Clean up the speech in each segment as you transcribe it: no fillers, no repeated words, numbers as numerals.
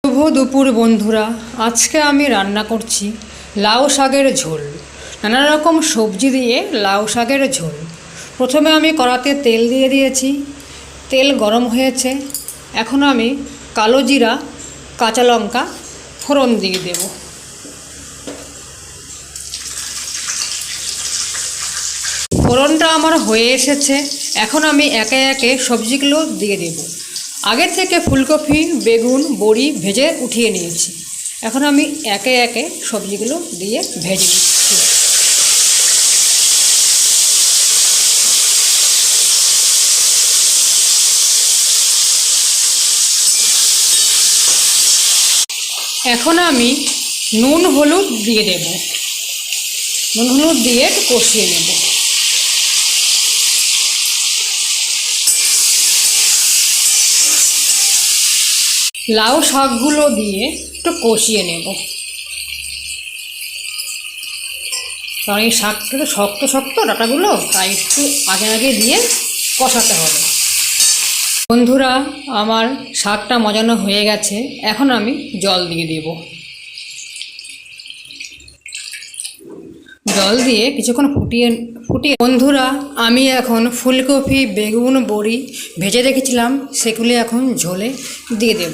শুভ দুপুর বন্ধুরা, আজকে আমি রান্না করছি লাউ শাকের ঝোল। নানা রকম সবজি দিয়ে লাউ শাকের ঝোল। প্রথমে আমি কড়াতে তেল দিয়ে দিয়েছি, তেল গরম হয়েছে। এখন আমি কালো জিরা, কাঁচা লঙ্কা ফোড়ন দিয়ে দেব। ফোড়নটা আমার হয়ে এসেছে। এখন আমি একে একে সবজিগুলো দিয়ে দেব। আগে থেকে ফুলকপি, বেগুন, বড়ি ভেজে উঠিয়ে নিয়েছি। এখন আমি একে একে সবজিগুলো দিয়ে ভেজে নিচ্ছি। এখন আমি নুন হলুদ দিয়ে দেব। নুন হলুদ দিয়ে একটু কষিয়ে নেব। লাউ শাকগুলো দিয়ে একটু কষিয়ে নেব, কারণ এই শাকটা শক্ত শক্ত ডাঁটাগুলো, তাই একটু আগে আগে দিয়ে কষাতে হবে। বন্ধুরা, আমার শাকটা মজানো হয়ে গেছে। এখন আমি জল দিয়ে দেব। জল দিয়ে কিছুক্ষণ ফুটিয়ে বন্ধুরা, আমি এখন ফুলকপি, বেগুন, বড়ি ভেজে রেখেছিলাম, সেগুলি এখন ঝোলে দিয়ে দেব।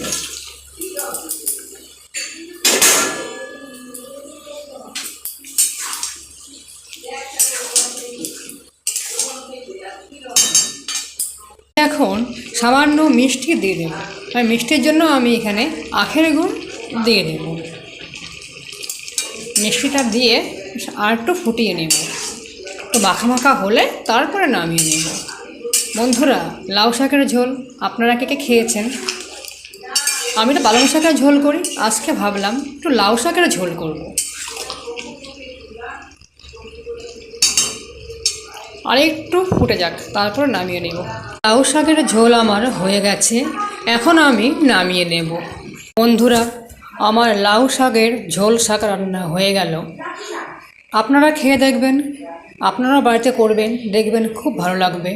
এখন সামান্য মিষ্টি দিয়ে দেব। আর মিষ্টির জন্য আমি এখানে আখের গুড় দিয়ে দেব। মিষ্টিটা দিয়ে আর একটু ফুটিয়ে নেব। তো মাখা মাখা হলে তারপরে নামিয়ে নেব। বন্ধুরা, লাউ শাকের ঝোল আপনারা কে কে খেয়েছেন? আমি তো পালং শাকের ঝোল করি, আজকে ভাবলাম একটু লাউ শাকের ঝোল করব। আর একটু ফুটে যাক, তারপর নামিয়ে নেব। লাউ শাকের ঝোল আমার হয়ে গেছে। এখন আমি নামিয়ে নেব। বন্ধুরা, আমার লাউ শাকের ঝোল শাক রান্না হয়ে গেল। আপনারা খেয়ে দেখবেন, আপনারা বাড়িতে করবেন, দেখবেন খুব ভালো লাগবে।